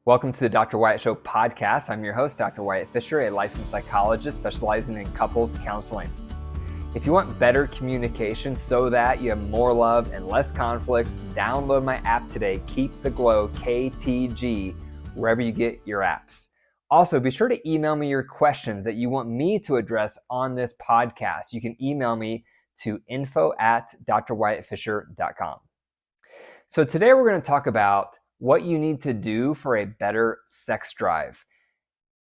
Welcome to the Dr. Wyatt Show podcast. I'm your host, Dr. Wyatt Fisher, a licensed psychologist specializing in couples counseling. If you want better communication so that you have more love and less conflicts, download my app today, Keep the Glow, KTG, wherever you get your apps. Also, be sure to email me your questions that you want me to address on this podcast. You can email me to info@drwyattfisher.com. So today we're going to talk about what you need to do for a better sex drive.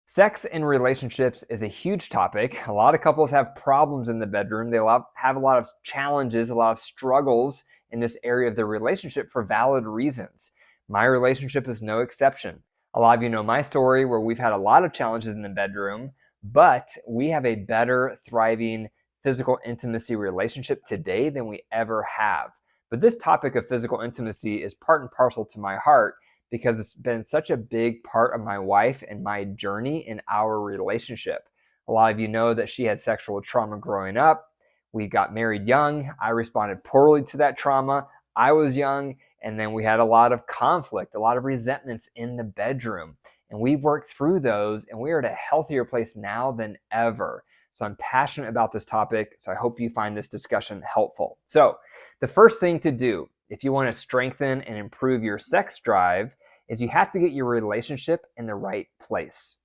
Sex in relationships is a huge topic. A lot of couples have problems in the bedroom. They have a lot of challenges, a lot of struggles in this area of the relationship for valid reasons. My relationship is no exception. A lot of you know my story where we've had a lot of challenges in the bedroom, but we have a better, thriving physical intimacy relationship today than we ever have. But this topic of physical intimacy is part and parcel to my heart because it's been such a big part of my wife and my journey in our relationship. A lot of you know that she had sexual trauma growing up. We got married young. I responded poorly to that trauma. I was young, and then we had a lot of conflict, a lot of resentments in the bedroom. And we've worked through those, and we are at a healthier place now than ever. So I'm passionate about this topic, so I hope you find this discussion helpful. So the first thing to do if you want to strengthen and improve your sex drive is you have to get your relationship in the right place.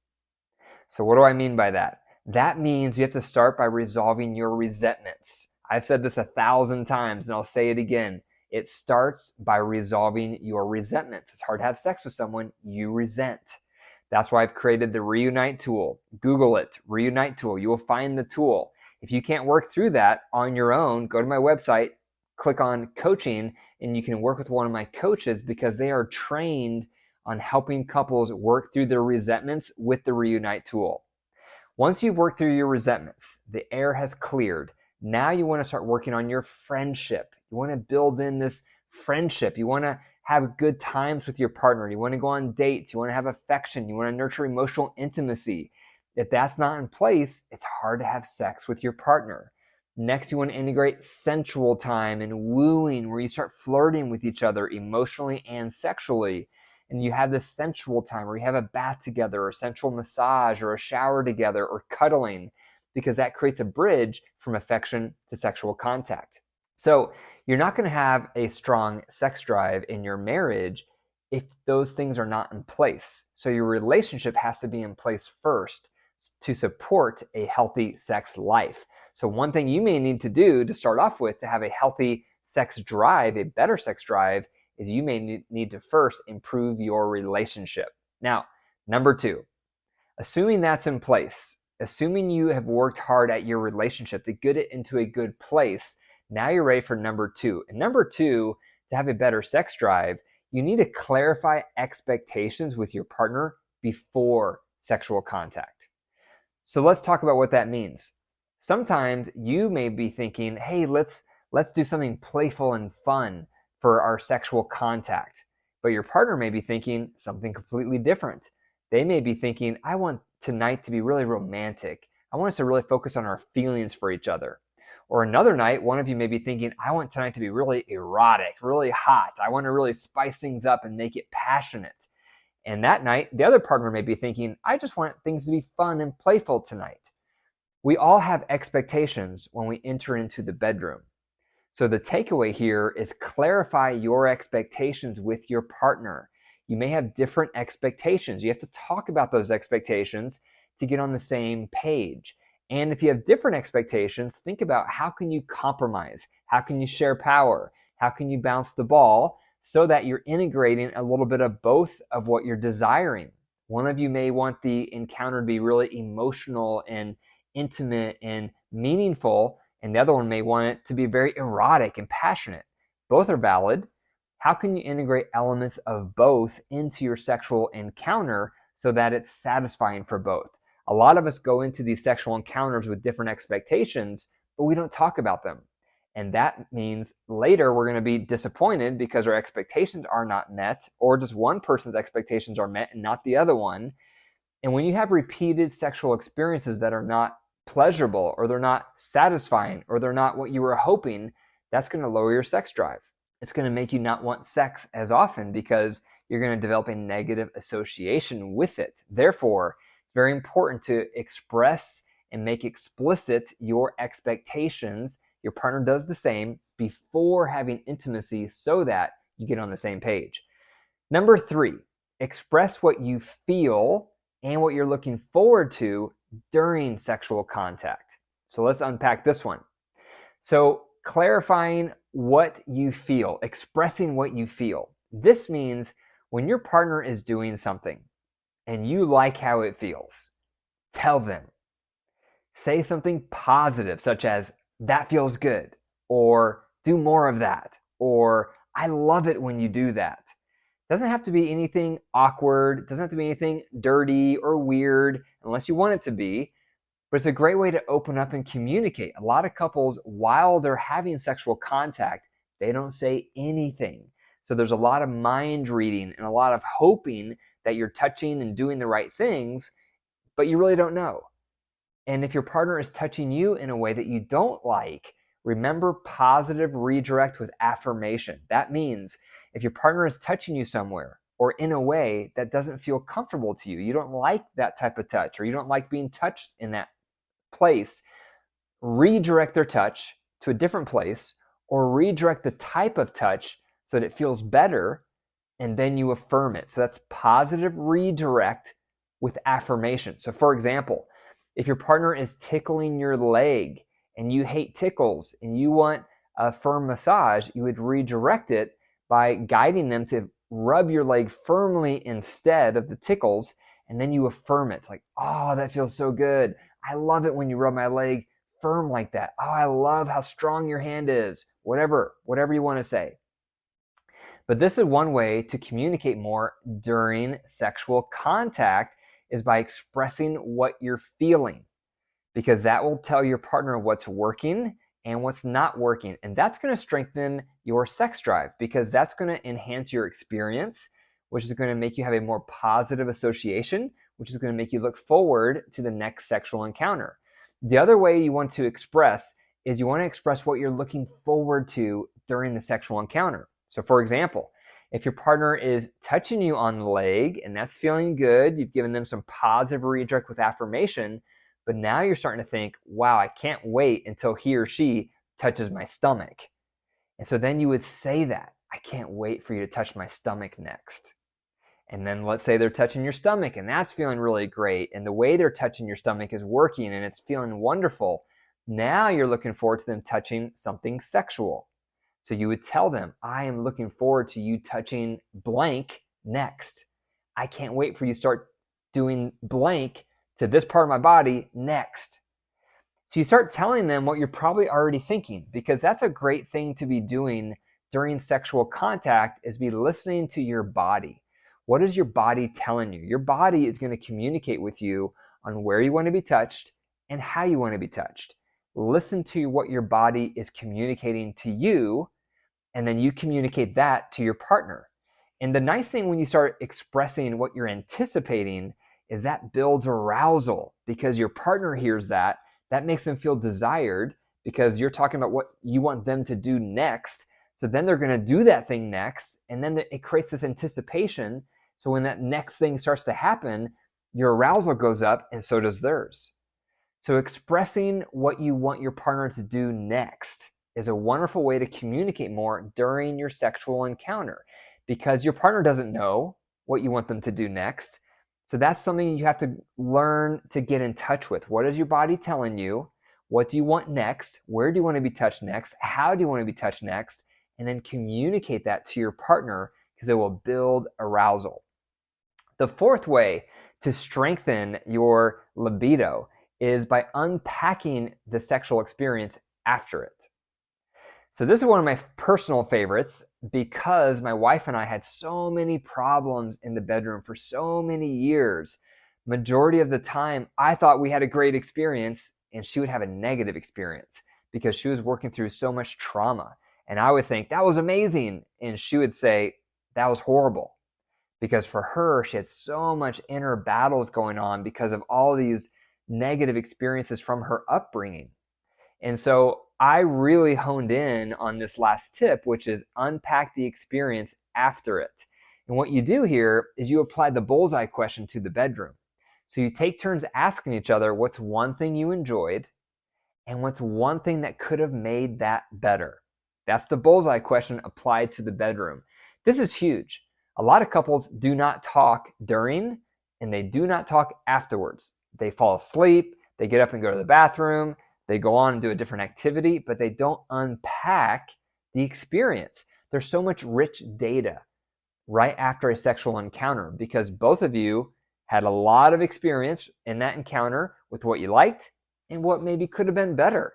So what do I mean by that? That means you have to start by resolving your resentments. I've said this 1,000 times and I'll say it again. It starts by resolving your resentments. It's hard to have sex with someone you resent. That's why I've created the Reunite tool. Google it, Reunite tool. You will find the tool. If you can't work through that on your own, go to my website, click on coaching, and you can work with one of my coaches because they are trained on helping couples work through their resentments with the Reunite tool. Once you've worked through your resentments, the air has cleared. Now you want to start working on your friendship. You want to build in this friendship. You want to have good times with your partner. You want to go on dates. You want to have affection. You want to nurture emotional intimacy. If that's not in place, it's hard to have sex with your partner. Next, you want to integrate sensual time and wooing, where you start flirting with each other emotionally and sexually. And you have this sensual time where you have a bath together, or a sensual massage, or a shower together, or cuddling, because that creates a bridge from affection to sexual contact. So you're not going to have a strong sex drive in your marriage if those things are not in place. So your relationship has to be in place first to support a healthy sex life. So one thing you may need to do to start off with to have a healthy sex drive, a better sex drive, is you may need to first improve your relationship. Now, number 2, assuming that's in place, assuming you have worked hard at your relationship to get it into a good place, now you're ready for number 2. And number 2, to have a better sex drive, you need to clarify expectations with your partner before sexual contact. So let's talk about what that means. Sometimes you may be thinking, hey, let's do something playful and fun for our sexual contact. But your partner may be thinking something completely different. They may be thinking, I want tonight to be really romantic. I want us to really focus on our feelings for each other. Or another night, one of you may be thinking, I want tonight to be really erotic, really hot. I want to really spice things up and make it passionate. And that night, the other partner may be thinking, I just want things to be fun and playful tonight. We all have expectations when we enter into the bedroom. So the takeaway here is clarify your expectations with your partner. You may have different expectations. You have to talk about those expectations to get on the same page. And if you have different expectations, think about how can you compromise? How can you share power? How can you bounce the ball so that you're integrating a little bit of both of what you're desiring? One of you may want the encounter to be really emotional and intimate and meaningful, and the other one may want it to be very erotic and passionate. Both are valid. How can you integrate elements of both into your sexual encounter so that it's satisfying for both? A lot of us go into these sexual encounters with different expectations, but we don't talk about them. And that means later we're going to be disappointed because our expectations are not met, or just one person's expectations are met and not the other one. And when you have repeated sexual experiences that are not pleasurable, or they're not satisfying, or they're not what you were hoping, that's going to lower your sex drive. It's going to make you not want sex as often because you're going to develop a negative association with it. Therefore, it's very important to express and make explicit your expectations. Your partner does the same before having intimacy so that you get on the same page. Number 3, express what you feel and what you're looking forward to during sexual contact. So let's unpack this one. So clarifying what you feel, expressing what you feel. This means when your partner is doing something and you like how it feels, tell them. Say something positive, such as, that feels good, or do more of that, or I love it when you do that. It doesn't have to be anything awkward, it doesn't have to be anything dirty or weird, unless you want it to be, but it's a great way to open up and communicate. A lot of couples, while they're having sexual contact, they don't say anything. So there's a lot of mind reading and a lot of hoping that you're touching and doing the right things, but you really don't know. And if your partner is touching you in a way that you don't like, remember positive redirect with affirmation. That means if your partner is touching you somewhere or in a way that doesn't feel comfortable to you, you don't like that type of touch, or you don't like being touched in that place, redirect their touch to a different place, or redirect the type of touch so that it feels better, and then you affirm it. So that's positive redirect with affirmation. So for example, if your partner is tickling your leg and you hate tickles and you want a firm massage, you would redirect it by guiding them to rub your leg firmly instead of the tickles, and then you affirm it. It's like, oh, that feels so good. I love it when you rub my leg firm like that. Oh, I love how strong your hand is. Whatever you want to say. But this is one way to communicate more during sexual contact, is by expressing what you're feeling, because that will tell your partner what's working and what's not working. And that's going to strengthen your sex drive, because that's going to enhance your experience, which is going to make you have a more positive association, which is going to make you look forward to the next sexual encounter. The other way you want to express is you want to express what you're looking forward to during the sexual encounter. So for example, if your partner is touching you on the leg and that's feeling good, you've given them some positive redirect with affirmation, but now you're starting to think, wow, I can't wait until he or she touches my stomach. And so then you would say that, I can't wait for you to touch my stomach next. And then let's say they're touching your stomach and that's feeling really great, and the way they're touching your stomach is working and it's feeling wonderful. Now you're looking forward to them touching something sexual. So you would tell them, I am looking forward to you touching blank next. I can't wait for you to start doing blank to this part of my body next. So you start telling them what you're probably already thinking, because that's a great thing to be doing during sexual contact, is be listening to your body. What is your body telling you? Your body is going to communicate with you on where you want to be touched and how you want to be touched. Listen to what your body is communicating to you, and then you communicate that to your partner. And the nice thing when you start expressing what you're anticipating is that builds arousal, because your partner hears that. That makes them feel desired, because you're talking about what you want them to do next. So then they're going to do that thing next, and then it creates this anticipation. So when that next thing starts to happen, your arousal goes up and so does theirs. So expressing what you want your partner to do next is a wonderful way to communicate more during your sexual encounter, because your partner doesn't know what you want them to do next. So that's something you have to learn to get in touch with. What is your body telling you? What do you want next? Where do you want to be touched next? How do you want to be touched next? And then communicate that to your partner, because it will build arousal. The fourth way to strengthen your libido is by unpacking the sexual experience after it. So this is one of my personal favorites, because my wife and I had so many problems in the bedroom for so many years. Majority of the time, I thought we had a great experience and she would have a negative experience, because she was working through so much trauma. And I would think, that was amazing. And she would say, that was horrible. Because for her, she had so much inner battles going on because of all these negative experiences from her upbringing. And so I really honed in on this last tip, which is unpack the experience after it. And what you do here is you apply the bullseye question to the bedroom. So you take turns asking each other, what's one thing you enjoyed and what's one thing that could have made that better? That's the bullseye question applied to the bedroom. This is huge. A lot of couples do not talk during and they do not talk afterwards. They fall asleep, they get up and go to the bathroom, they go on and do a different activity, but they don't unpack the experience. There's so much rich data right after a sexual encounter because both of you had a lot of experience in that encounter with what you liked and what maybe could have been better.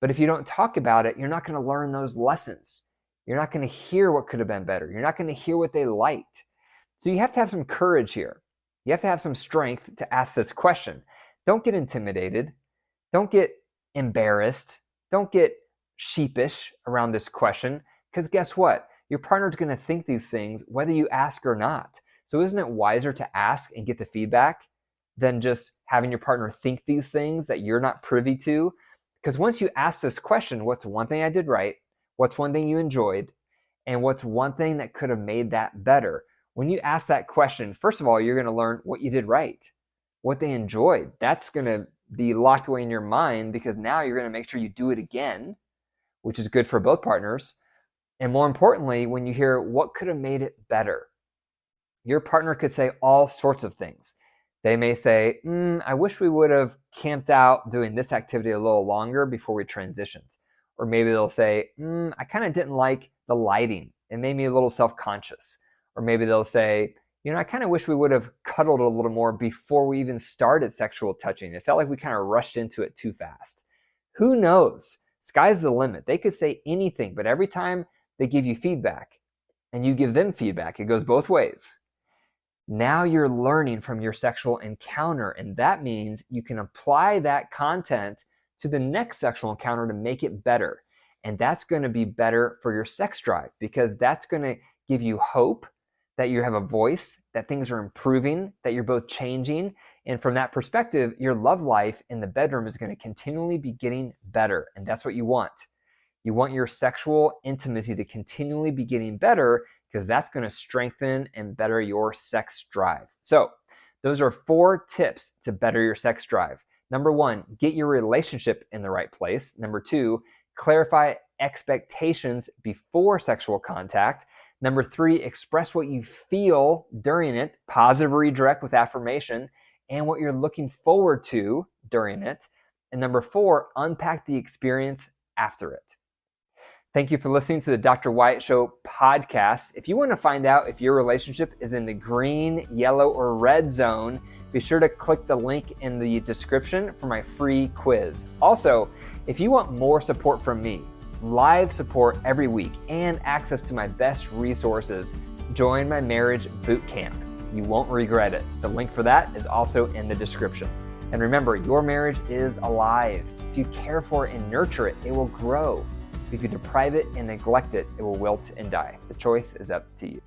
But if you don't talk about it, you're not going to learn those lessons. You're not going to hear what could have been better. You're not going to hear what they liked. So you have to have some courage here. You have to have some strength to ask this question. Don't get intimidated. Don't get embarrassed. Don't get sheepish around this question because guess what? Your partner's going to think these things whether you ask or not. So isn't it wiser to ask and get the feedback than just having your partner think these things that you're not privy to? Because once you ask this question, what's one thing I did right? What's one thing you enjoyed? And what's one thing that could have made that better? When you ask that question, first of all, you're going to learn what you did right, what they enjoyed. That's going to be locked away in your mind because now you're going to make sure you do it again, which is good for both partners. And more importantly, when you hear what could have made it better, your partner could say all sorts of things. They may say, I wish we would have camped out doing this activity a little longer before we transitioned. Or maybe they'll say, I kind of didn't like the lighting. It made me a little self-conscious. Or maybe they'll say, I kind of wish we would have cuddled a little more before we even started sexual touching. It felt like we kind of rushed into it too fast. Who knows? Sky's the limit. They could say anything, but every time they give you feedback and you give them feedback, it goes both ways. Now you're learning from your sexual encounter, and that means you can apply that content to the next sexual encounter to make it better. And that's going to be better for your sex drive because that's going to give you hope that you have a voice, that things are improving, that you're both changing. And from that perspective, your love life in the bedroom is going to continually be getting better. And that's what you want. You want your sexual intimacy to continually be getting better because that's going to strengthen and better your sex drive. So those are 4 tips to better your sex drive. Number 1, get your relationship in the right place. Number 2, clarify expectations before sexual contact. Number 3, express what you feel during it, positive redirect with affirmation, and what you're looking forward to during it. And number 4, unpack the experience after it. Thank you for listening to the Dr. Wyatt Show podcast. If you want to find out if your relationship is in the green, yellow, or red zone, be sure to click the link in the description for my free quiz. Also, if you want more support from me, live support every week, and access to my best resources, join my marriage boot camp. You won't regret it. The link for that is also in the description. And remember, your marriage is alive. If you care for it and nurture it, it will grow. If you deprive it and neglect it, it will wilt and die. The choice is up to you.